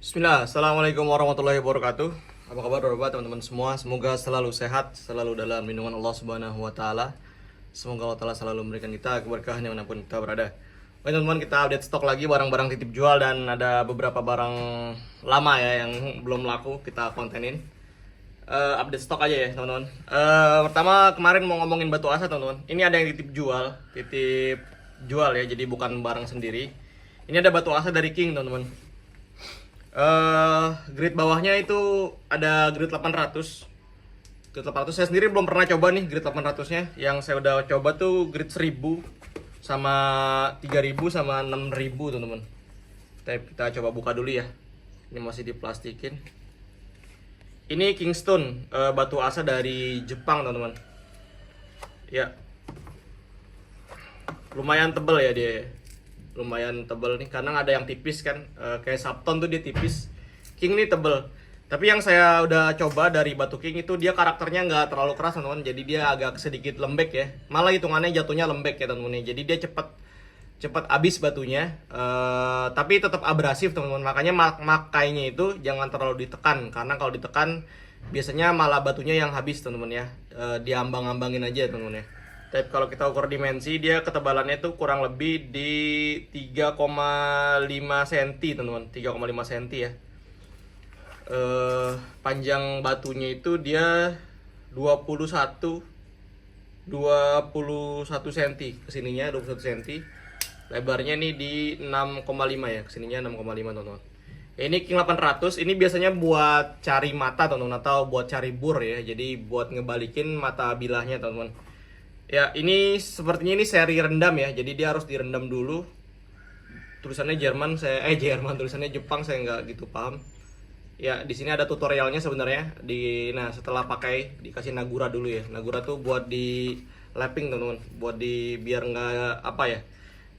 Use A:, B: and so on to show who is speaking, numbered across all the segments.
A: Bismillah, Assalamualaikum warahmatullahi wabarakatuh. Apa kabar Bapak, teman-teman semua? Semoga selalu sehat, selalu dalam lindungan Allah Subhanahu wa taala. Semoga Allah Ta'ala selalu memberikan kita keberkahan dimanapun kita berada. Oke teman-teman, kita update stok lagi barang-barang titip jual, dan ada beberapa barang lama ya yang belum laku kita kontenin. Update stok aja ya teman-teman. Pertama kemarin mau ngomongin batu asa teman-teman. Ini ada yang titip jual ya, jadi bukan barang sendiri. Ini ada batu asa dari King teman-teman. Grade bawahnya itu ada grade 800. Grade 800 saya sendiri belum pernah coba nih grade 800-nya. Yang saya udah coba tuh grade 1000 sama 3000 sama 6000 teman-teman. Kita coba buka dulu ya. Ini masih diplastikin. Ini Kingston, batu asa dari Jepang teman-teman. Ya. Lumayan tebel ya dia. Lumayan tebel nih, karena ada yang tipis kan, kayak Subton tuh dia tipis. King ini tebel, tapi yang saya udah coba dari batu King itu dia karakternya nggak terlalu keras teman-teman, jadi dia agak sedikit lembek ya, malah hitungannya jatuhnya lembek ya teman-teman, jadi dia cepat habis batunya. Tapi tetap abrasif teman-teman, makanya makainya itu jangan terlalu ditekan, karena kalau ditekan biasanya malah batunya yang habis teman-teman ya. Diambang-ambangin aja teman-teman ya. Tapi kalau kita ukur dimensi, dia ketebalannya itu kurang lebih di 3,5 cm teman-teman, 3,5 cm ya. Panjang batunya itu dia 21 cm, kesininya 21 cm. Lebarnya nih di 6,5 ya, kesininya 6,5 teman-teman. Ini King 800, ini biasanya buat cari mata teman-teman, atau buat cari bur ya. Jadi buat ngebalikin mata bilahnya teman-teman. Ya, ini sepertinya ini seri rendam ya. Jadi dia harus direndam dulu. Tulisannya Jerman, tulisannya Jepang, saya nggak gitu paham. Ya, di sini ada tutorialnya sebenarnya. Nah, setelah pakai dikasih Nagura dulu ya. Nagura tuh buat di lapping teman-teman, buat di biar nggak apa ya.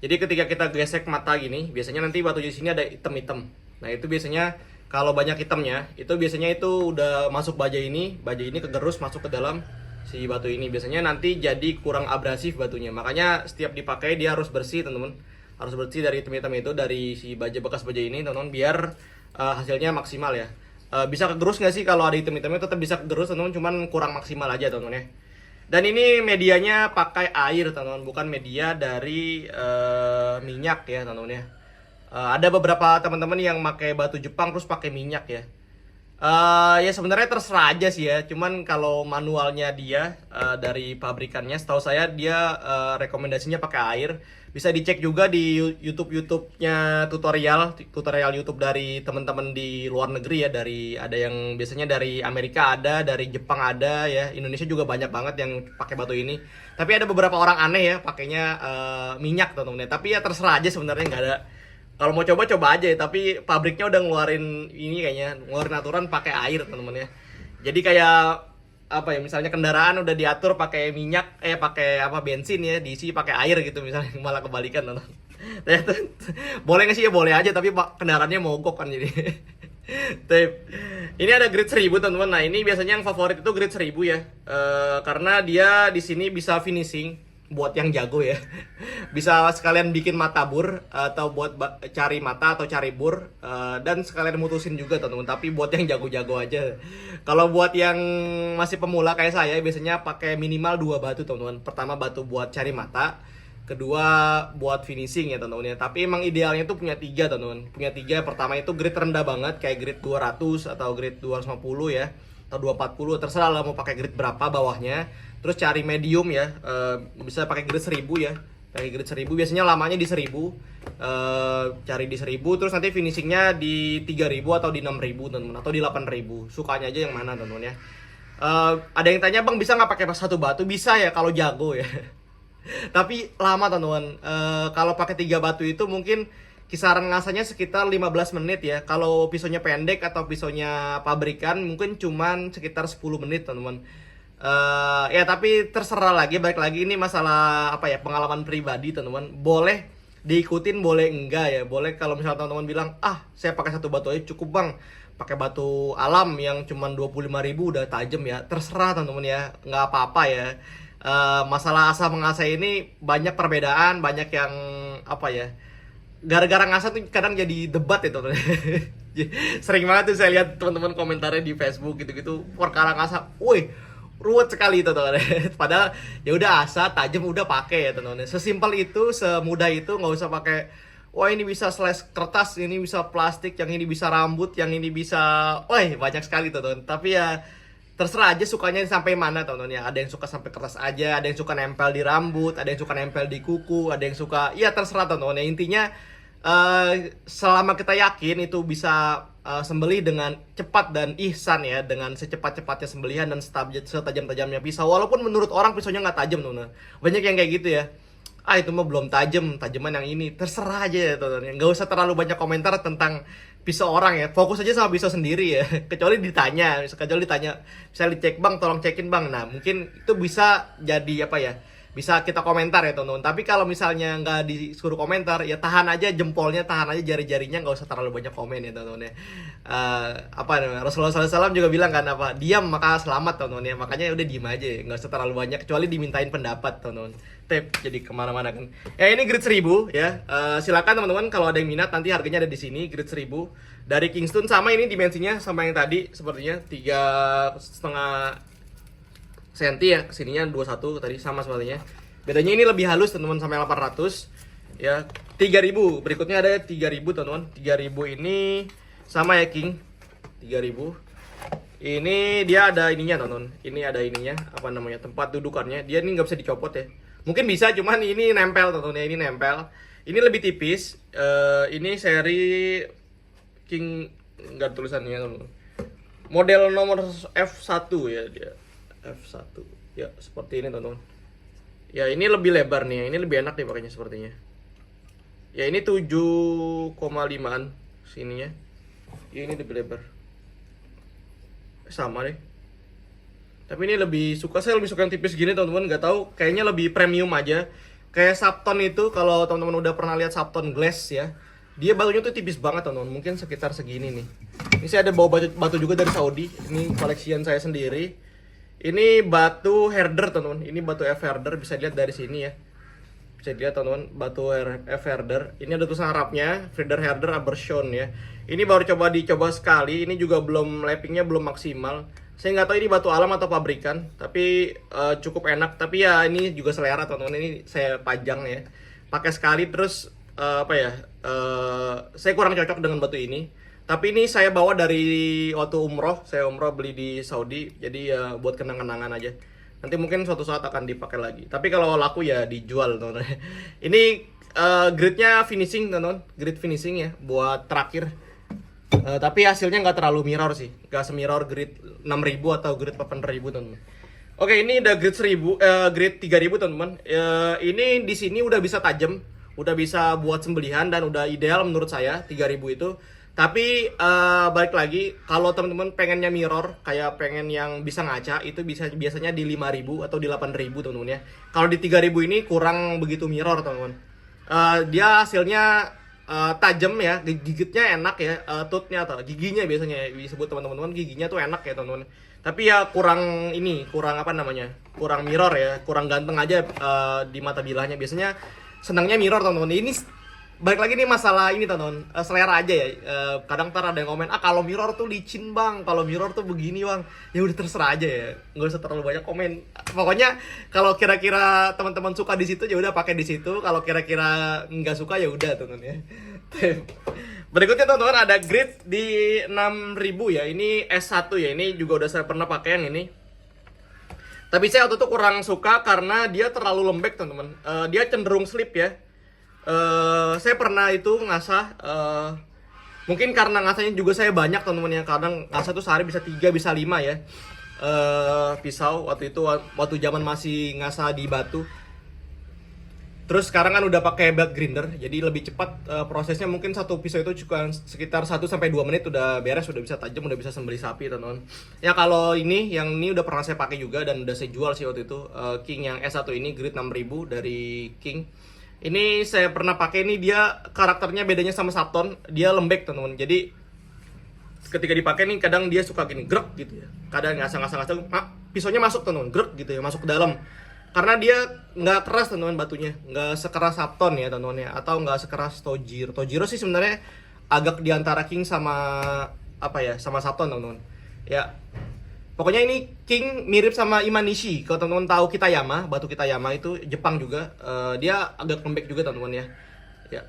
A: Jadi ketika kita gesek mata gini, biasanya nanti batu di sini ada hitam-hitam. Nah, itu biasanya kalau banyak hitamnya, itu biasanya itu udah masuk baja ini kegerus masuk ke dalam si batu ini, biasanya nanti jadi kurang abrasif batunya. Makanya setiap dipakai dia harus bersih teman-teman, harus bersih dari hitam-hitam itu, dari si bekas baja ini teman-teman, biar hasilnya maksimal ya. Bisa kegerus nggak sih? Kalau ada hitam-hitamnya tetap bisa kegerus teman-teman, cuman kurang maksimal aja teman-teman ya. Dan ini medianya pakai air teman-teman, bukan media dari minyak ya teman-teman ya. Ada beberapa teman-teman yang pakai batu Jepang terus pakai minyak ya. Ya sebenarnya terserah aja sih ya. Cuman kalau manualnya dia dari pabrikannya, setahu saya dia rekomendasinya pakai air. Bisa dicek juga di YouTube-nya tutorial YouTube dari teman-teman di luar negeri ya. Ada yang biasanya dari Amerika ada, dari Jepang ada ya. Indonesia juga banyak banget yang pakai batu ini. Tapi ada beberapa orang aneh ya pakainya minyak teman-teman. Tapi ya terserah aja sebenarnya, nggak ada. Kalau mau coba aja ya, tapi pabriknya udah ngeluarin ini, kayaknya ngeluarin aturan pakai air teman-teman ya. Jadi kayak apa ya, misalnya kendaraan udah diatur pakai minyak, pakai apa, bensin ya, diisi pakai air gitu misalnya, malah kebalikan teman. Boleh nggak sih? Ya boleh aja, tapi kendaraannya mogok kan jadi. Tapi ini ada grade 1000 teman-teman. Nah, ini biasanya yang favorit itu grade 1000 ya. Karena dia di sini bisa finishing buat yang jago ya. Bisa sekalian bikin mata bur, atau buat cari mata atau cari bur, dan sekalian mutusin juga teman-teman. Tapi buat yang jago-jago aja. Kalau buat yang masih pemula kayak saya, biasanya pakai minimal 2 batu teman-teman. Pertama batu buat cari mata, kedua buat finishing ya teman-teman ya. Tapi emang idealnya tuh punya 3 teman-teman. Punya 3. Pertama itu grade rendah banget kayak grade 200 atau grade 250 ya, atau 240, terserah lah mau pakai grade berapa bawahnya. Terus cari medium ya, bisa pakai grade 1000 ya. Pakai grade 1000 biasanya lamanya di 1000. Cari di 1000, terus nanti finishingnya di 3000 atau di 6000 teman-teman, atau di 8000. Sukanya aja yang mana teman-teman ya. Ada yang tanya, "Bang, bisa nggak pakai pas satu batu?" Bisa ya kalau jago ya. Tapi lama teman-teman. Kalau pakai 3 batu itu mungkin kisaran ngasahnya sekitar 15 menit ya. Kalau pisaunya pendek atau pisaunya pabrikan mungkin cuman sekitar 10 menit teman-teman. Ya tapi terserah lagi, balik lagi ini masalah apa ya, pengalaman pribadi teman-teman. Boleh diikutin, boleh enggak ya. Boleh kalau misalnya teman-teman bilang, saya pakai satu batu aja cukup bang, pakai batu alam yang cuman 25.000 udah tajam ya. Terserah teman-teman ya, nggak apa-apa ya. Masalah asal mengasah ini banyak perbedaan, banyak yang apa ya, gara-gara ngasah tuh kadang jadi debat ya teman-teman. Sering banget tuh saya lihat teman-teman komentarnya di Facebook gitu-gitu perkara ngasah, woi ruwet sekali tuh teman. Padahal ya udah asa tajam udah pakai ya teman. Sesimpel itu, semudah itu, nggak usah pakai. Wah ini bisa slash kertas, ini bisa plastik, yang ini bisa rambut, yang ini bisa, wah banyak sekali teman. Tapi ya terserah aja sukanya sampai mana teman ya. Ada yang suka sampai kertas aja, ada yang suka nempel di rambut, ada yang suka nempel di kuku, ada yang suka, ya terserah teman ya. Intinya selama kita yakin itu bisa sembelih dengan cepat dan ihsan ya, dengan secepat-cepatnya sembelihan dan setajam-tajamnya pisau, walaupun menurut orang pisaunya nggak tajam teman. Banyak yang kayak gitu ya, ah itu mah belum tajam, tajaman yang ini. Terserah aja ya teman, nggak usah terlalu banyak komentar tentang pisau orang ya, fokus aja sama pisau sendiri ya. Kecuali ditanya, bisa dicek bang, tolong cekin bang. Nah mungkin itu bisa jadi apa ya, bisa kita komentar ya teman-teman. Tapi kalau misalnya nggak disuruh komentar ya tahan aja jempolnya, tahan aja jari-jarinya, nggak usah terlalu banyak komen ya teman-teman ya. Apa namanya, Rasulullah SAW juga bilang kan, apa, diam maka selamat teman-teman ya. Makanya udah diem aja ya, nggak usah terlalu banyak kecuali dimintain pendapat teman-teman. Jadi kemana-mana kan ya. Ini grid 1000 ya. Silakan teman-teman kalau ada yang minat, nanti harganya ada di sini, grid 1000 dari Kingston. Sama ini dimensinya sama yang tadi sepertinya, 3,5 senti ya, kesininya 21 tadi sama sepertinya. Bedanya ini lebih halus teman-teman, sampai 800 ya. 3000 berikutnya ada 3000 teman-teman. 3000 ini sama ya King, 3000 ini dia ada ininya teman-teman. Ini ada ininya, apa namanya, tempat dudukannya. Dia ini nggak bisa dicopot ya, mungkin bisa, cuman ini nempel teman-teman ya. Ini nempel, ini lebih tipis. Ini seri King, nggak tulisannya teman-teman. Model nomor F1 ya dia, F1 ya, seperti ini teman-teman ya. Ini lebih lebar nih, ini lebih enak nih pakainya sepertinya ya. Ini 7,5an sininya ya, ini lebih lebar sama deh. Tapi ini saya lebih suka yang tipis gini teman-teman. Nggak tahu, kayaknya lebih premium aja. Kayak Subton itu, kalau teman-teman udah pernah lihat Subton Glass ya, dia batunya tuh tipis banget teman-teman, mungkin sekitar segini nih. Ini saya ada bawa batu juga dari Saudi, ini koleksian saya sendiri. Ini batu herder teman-teman, ini batu F herder, bisa dilihat dari sini ya. Bisa dilihat teman-teman, batu F herder. Ini ada tulisan Arabnya, Frieder Herder Abershon ya. Ini baru dicoba sekali, ini juga belum, lappingnya belum maksimal. Saya nggak tahu ini batu alam atau pabrikan, tapi cukup enak. Tapi ya ini juga selera teman-teman, ini saya pajang ya. Pakai sekali terus apa ya? Saya kurang cocok dengan batu ini. Tapi ini saya bawa dari waktu umroh, saya umroh beli di Saudi, jadi ya buat kenang-kenangan aja. Nanti mungkin suatu saat akan dipakai lagi. Tapi kalau laku ya dijual teman-teman. Ini gridnya finishing teman-teman, grid finishing ya, buat terakhir. Tapi hasilnya nggak terlalu mirror sih, nggak semirror grid 6000 atau grid 8000 teman-teman. Oke, ini udah grid 1000, grid 3000 teman-teman. Ini di sini udah bisa tajam, udah bisa buat sembelihan, dan udah ideal menurut saya 3000 itu. Tapi balik lagi, kalau teman-teman pengennya mirror, kayak pengen yang bisa ngaca, itu biasanya di 5000 atau di 8000 teman-teman ya. Kalau di 3000 ini kurang begitu mirror teman-teman. Dia hasilnya tajam ya, gigitnya enak ya, toothnya atau giginya biasanya disebut teman-teman, giginya tuh enak ya teman-teman. Tapi ya kurang apa namanya, kurang mirror ya, kurang ganteng aja di mata bilahnya. Biasanya senangnya mirror teman-teman. Ini balik lagi nih masalah ini teman-teman, selera aja ya. Kadang ntar ada yang komen, kalau mirror tuh licin bang, kalau mirror tuh begini bang. Ya udah terserah aja ya, nggak usah terlalu banyak komen. Pokoknya kalau kira-kira teman-teman suka di situ ya udah pakai di situ. Kalau kira-kira nggak suka ya udah teman-teman ya. Berikutnya teman-teman ada grid di 6000 ya. Ini S1 ya, ini juga udah saya pernah pakai yang ini. Tapi saya waktu itu kurang suka karena dia terlalu lembek teman-teman. Dia cenderung slip ya. Saya pernah itu ngasah, mungkin karena ngasahnya juga saya banyak teman-teman ya. Kadang ngasah tuh sehari bisa 3 bisa 5 ya. Pisau waktu itu, waktu zaman masih ngasah di batu. Terus sekarang kan udah pakai belt grinder, jadi lebih cepat prosesnya. Mungkin satu pisau itu cuma sekitar 1 sampai 2 menit udah beres, udah bisa tajam, udah bisa sembelih sapi teman-teman. Ya kalau yang ini udah pernah saya pakai juga dan udah saya jual sih waktu itu, King yang S1 ini grid 6000 dari King. Ini saya pernah pakai, ini dia karakternya bedanya sama Subton, dia lembek teman-teman. Jadi ketika dipakai nih kadang dia suka gini grek gitu ya. Kadang ngasah-ngasah pisaunya masuk teman-teman, grek gitu ya, masuk ke dalam. Karena dia nggak keras teman-teman batunya, nggak sekeras Subton ya teman-teman ya, atau nggak sekeras Tojiro. Tojiro sih sebenarnya agak di antara king sama apa ya, sama Saturn teman-teman. Ya. Pokoknya ini king mirip sama Imanishi. Kalau teman-teman tahu Kitayama, batu Kitayama itu Jepang juga. Dia agak lembek juga teman-teman ya. Ya.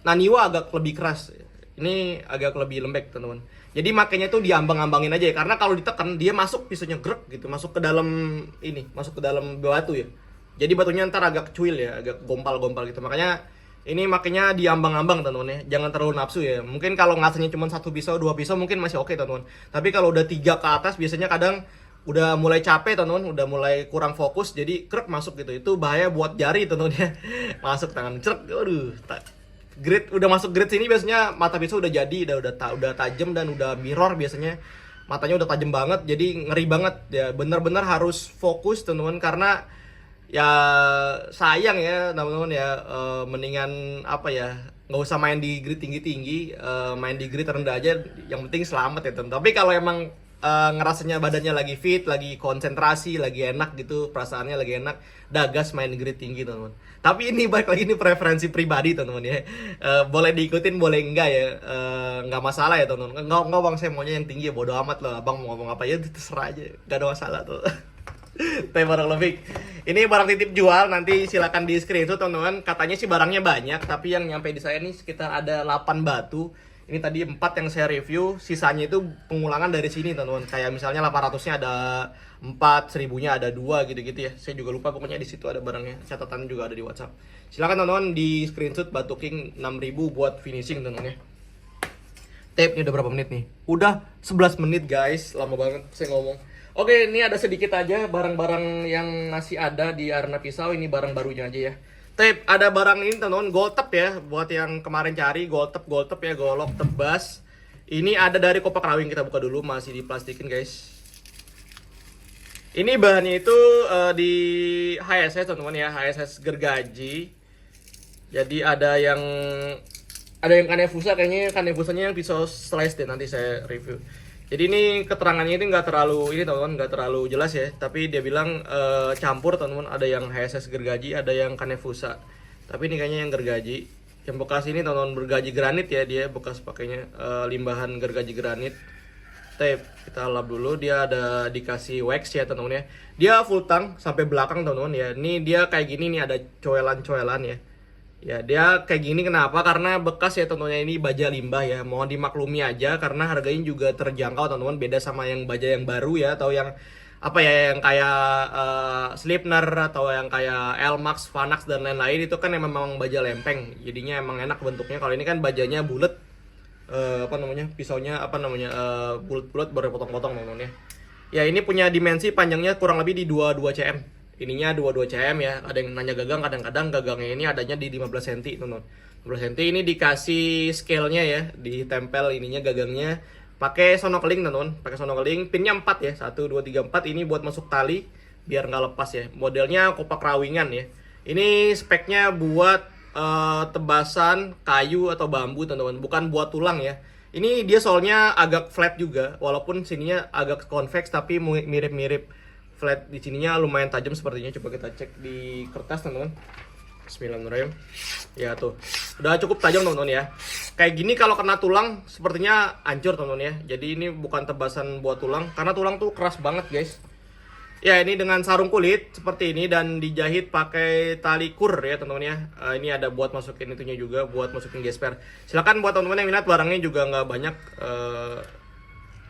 A: Naniwa agak lebih keras. Ini agak lebih lembek teman-teman. Jadi makanya tuh diambang-ambangin aja ya. Karena kalau ditekan dia masuk pisaunya grek gitu, masuk ke dalam ini, masuk ke dalam batu ya. Jadi batunya ntar agak cuil ya, agak gompal-gompal gitu. Makanya ini makanya diambang-ambang teman-teman ya. Jangan terlalu nafsu ya. Mungkin kalau ngasihnya cuma 1 pisau, 2 pisau mungkin masih oke teman-teman. Tapi kalau udah 3 ke atas biasanya kadang udah mulai capek teman-teman, udah mulai kurang fokus jadi krek masuk gitu. Itu bahaya buat jari teman-teman ya. Masuk tangan cerek. Aduh, grid udah masuk grid sini biasanya mata pisau udah jadi, udah tajam dan udah mirror biasanya. Matanya udah tajam banget, jadi ngeri banget ya. Bener-bener harus fokus teman-teman karena ya sayang ya teman-teman ya, mendingan apa ya, nggak usah main di grid tinggi-tinggi, main di grid rendah aja, yang penting selamat ya teman. Tapi kalau emang ngerasanya badannya lagi fit, lagi konsentrasi, lagi enak gitu, perasaannya lagi enak, dagas main di grid tinggi teman-teman. Tapi ini balik lagi, ini preferensi pribadi teman-teman ya. Boleh diikutin boleh enggak ya, nggak masalah ya teman-teman. Nggak bang, saya maunya yang tinggi ya, bodo amat loh abang mau ngomong apa ya terserah aja, nggak ada masalah tuh. Teh barang lebih. Ini barang titip jual, nanti silakan di screenshot teman-teman. Katanya sih barangnya banyak, tapi yang nyampe di saya nih sekitar ada 8 batu. Ini tadi 4 yang saya review, sisanya itu pengulangan dari sini teman-teman. Kayak misalnya 800-nya ada 4, 1000-nya ada 2 gitu-gitu ya. Saya juga lupa, pokoknya di situ ada barangnya. Catatan juga ada di WhatsApp. Silakan teman-teman di screenshot batu king 6000 buat finishing teman-teman ya. Tape ini udah berapa menit nih? Udah 11 menit guys, lama banget saya ngomong. Oke, ini ada sedikit aja barang-barang yang masih ada di arena pisau. Ini barang barunya aja ya. Tape, ada barang ini teman-teman, gold tep ya. Buat yang kemarin cari gold tep ya, golok tebas. Ini ada dari Kopak Rawing, kita buka dulu, masih diplastikin guys. Ini bahannya itu di HSS teman-teman ya, HSS gergaji. Jadi ada yang Kanefusa, kayaknya Kanefusanya yang pisau slice deh, nanti saya review. Jadi ini keterangannya itu nggak terlalu ini teman-teman, nggak terlalu jelas ya. Tapi dia bilang campur teman-teman, ada yang HSS gergaji, ada yang Kanefusa. Tapi ini kayaknya yang gergaji. Yang bekas ini teman-teman gergaji granit ya, dia bekas pakainya limbahan gergaji granit. Tape kita lap dulu, dia ada dikasih wax ya teman-teman ya. Dia full tang sampai belakang teman-teman ya. Ini dia kayak gini nih, ada coelan-coelan ya. Ya dia kayak gini kenapa? Karena bekas ya tentunya, ini baja limbah ya. Mohon dimaklumi aja karena harganya juga terjangkau teman-teman. Beda sama yang baja yang baru ya, atau yang apa ya, yang kayak Sleipner atau yang kayak Elmax, Vanax dan lain-lain. Itu kan memang baja lempeng. Jadinya emang enak bentuknya. Kalau ini kan bajanya bulat. Apa namanya? Pisaunya apa namanya? Bulat-bulat baru potong-potong teman-teman ya. Ya ini punya dimensi panjangnya kurang lebih di 22 cm. Ininya 22 cm ya. Ada yang nanya gagang, kadang-kadang gagangnya ini adanya di 15 cm teman-teman. 15 cm ini dikasih scale-nya ya, ditempel ininya gagangnya pakai sonokeling teman-teman, pakai sonokeling. Pinnya 4 ya. 1 2 3 4, ini buat masuk tali biar nggak lepas ya. Modelnya Kopak Rawingan ya. Ini speknya buat tebasan kayu atau bambu teman-teman, bukan buat tulang ya. Ini dia soalnya agak flat juga, walaupun sininya agak convex tapi mirip-mirip flat. Di sininya lumayan tajam sepertinya. Coba kita cek di kertas teman-teman. Bismillahirrahmanirrahim. Ya tuh, udah cukup tajam teman-teman ya. Kayak gini kalau kena tulang sepertinya hancur teman-teman ya. Jadi ini bukan tebasan buat tulang, karena tulang tuh keras banget guys. Ya ini dengan sarung kulit seperti ini dan dijahit pakai tali kur ya teman-teman ya. Ini ada buat masukin itunya juga, buat masukin gesper. Silakan buat teman-teman yang minat, barangnya juga nggak banyak,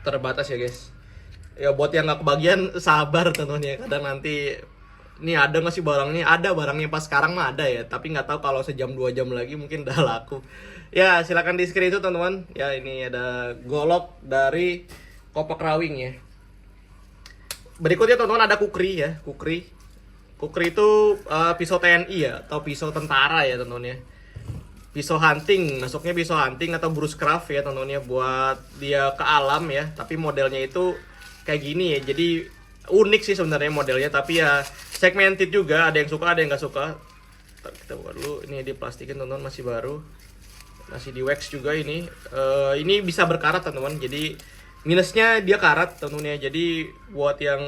A: terbatas ya guys. Ya buat yang nggak kebagian sabar teman-teman ya. Kadang nanti ini ada nggak sih barangnya? Ada barangnya pas sekarang mah ada ya. Tapi nggak tahu kalau sejam 2 jam lagi mungkin udah laku. Ya silakan di screen itu teman-teman. Ya ini ada golok dari Kopak Rawing ya. Berikutnya teman-teman ada kukri ya, kukri. Kukri itu pisau TNI ya, atau pisau tentara ya teman-teman ya. Pisau hunting, masuknya pisau hunting atau bushcraft ya teman-teman ya, buat dia ke alam ya. Tapi modelnya itu kayak gini ya, jadi unik sih sebenarnya modelnya, tapi ya segmented juga, ada yang suka ada yang nggak suka. Kita buka dulu, ini diplastikin teman-teman, masih baru, masih di wax juga ini. Ini bisa berkarat teman-teman, jadi minusnya dia karat teman-teman ya. Jadi buat yang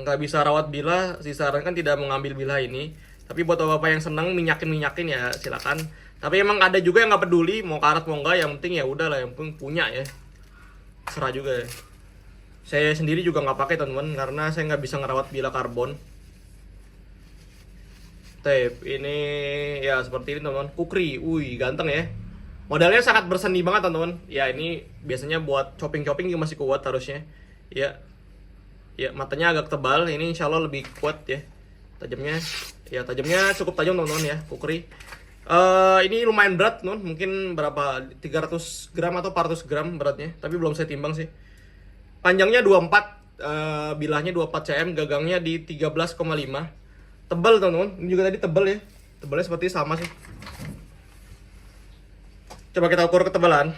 A: nggak bisa rawat bilah, disarankan tidak mengambil bilah ini. Tapi buat bapak yang senang minyakin ya silakan. Tapi emang ada juga yang nggak peduli mau karat mau enggak, yang penting ya udah lah, yang penting punya ya. Serah juga ya. Saya sendiri juga nggak pakai teman-teman karena saya nggak bisa ngerawat bila karbon. Tape ini ya seperti ini teman-teman. Kukri, wih ganteng ya. Modalnya sangat berseni banget teman-teman. Ya ini biasanya buat chopping-chopping juga masih kuat harusnya. Ya, ya matanya agak tebal. Ini insya Allah lebih kuat ya. Tajamnya, ya tajamnya cukup tajam teman-teman ya. Kukri. Ini lumayan berat teman. Mungkin berapa? 300 gram atau 400 gram beratnya. Tapi belum saya timbang sih. Panjangnya 24, bilahnya 24 cm, gagangnya di 13,5. Tebal teman-teman. Ini juga tadi tebal ya. Tebalnya seperti sama sih. Coba kita ukur ketebalan.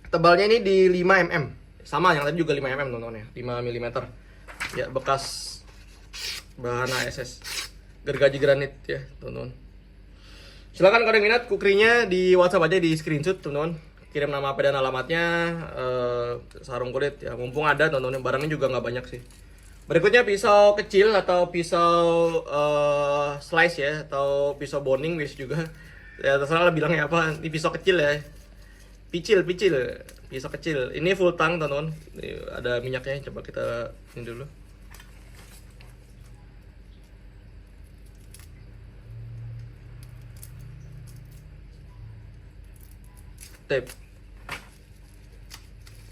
A: Tebalnya ini di 5 mm. Sama yang tadi juga 5 mm teman-teman ya. 5 mm. Ya bekas bahan ASS. Gergaji granit ya teman-teman. Silakan kalau ada minat kukrinya di WhatsApp aja, di screenshot teman-teman. Kirim nama apa dan alamatnya, sarung kulit ya. Mumpung ada teman-teman, barangnya juga nggak banyak sih. Berikutnya pisau kecil atau pisau slice ya, atau pisau boning bisa juga. Ya terserah lah bilangnya apa. Ini pisau kecil ya. Pisau kecil. Ini full tang teman-teman. Ada minyaknya, coba kita ini dulu. Tape.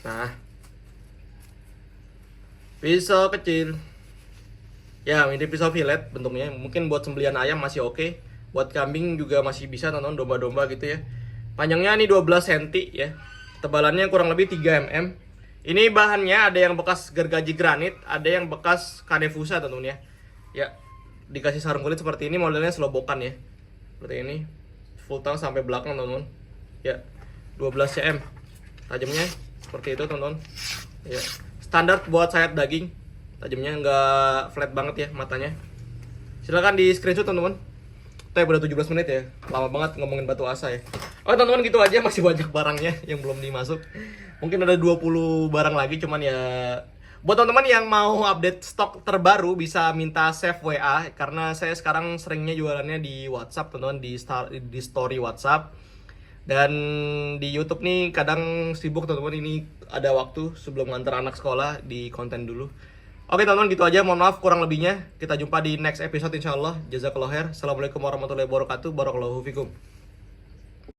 A: Nah, pisau kecil. Ya, ini pisau fillet bentuknya. Mungkin buat sembelihan ayam masih oke. Buat kambing juga masih bisa teman-teman, domba-domba gitu ya. Panjangnya ini 12 cm ya. Tebalannya kurang lebih 3 mm. Ini bahannya ada yang bekas gergaji granit, ada yang bekas kanefusa teman-teman ya. Ya, dikasih sarung kulit seperti ini, modelnya selobokan ya. Seperti ini. Full tang sampai belakang teman-teman. Ya, 12 cm. Tajamnya seperti itu teman-teman. Ya, standar buat sayat daging. Tajamnya nggak flat banget ya matanya. Silakan di screenshot teman-teman. Tapi udah 17 menit ya. Lama banget ngomongin batu asa ya. Oke teman-teman, gitu aja, masih banyak barangnya yang belum dimasuk. Mungkin ada 20 barang lagi, cuman ya buat teman-teman yang mau update stok terbaru bisa minta save WA, karena saya sekarang seringnya jualannya di WhatsApp teman-teman, di story WhatsApp. Dan di YouTube nih kadang sibuk teman-teman, ini ada waktu sebelum nganter anak sekolah di konten dulu. Oke teman-teman, gitu aja, mohon maaf kurang lebihnya. Kita jumpa di next episode insyaallah. Jazakallahu khair. Assalamualaikum warahmatullahi wabarakatuh. Barakallahu fikum.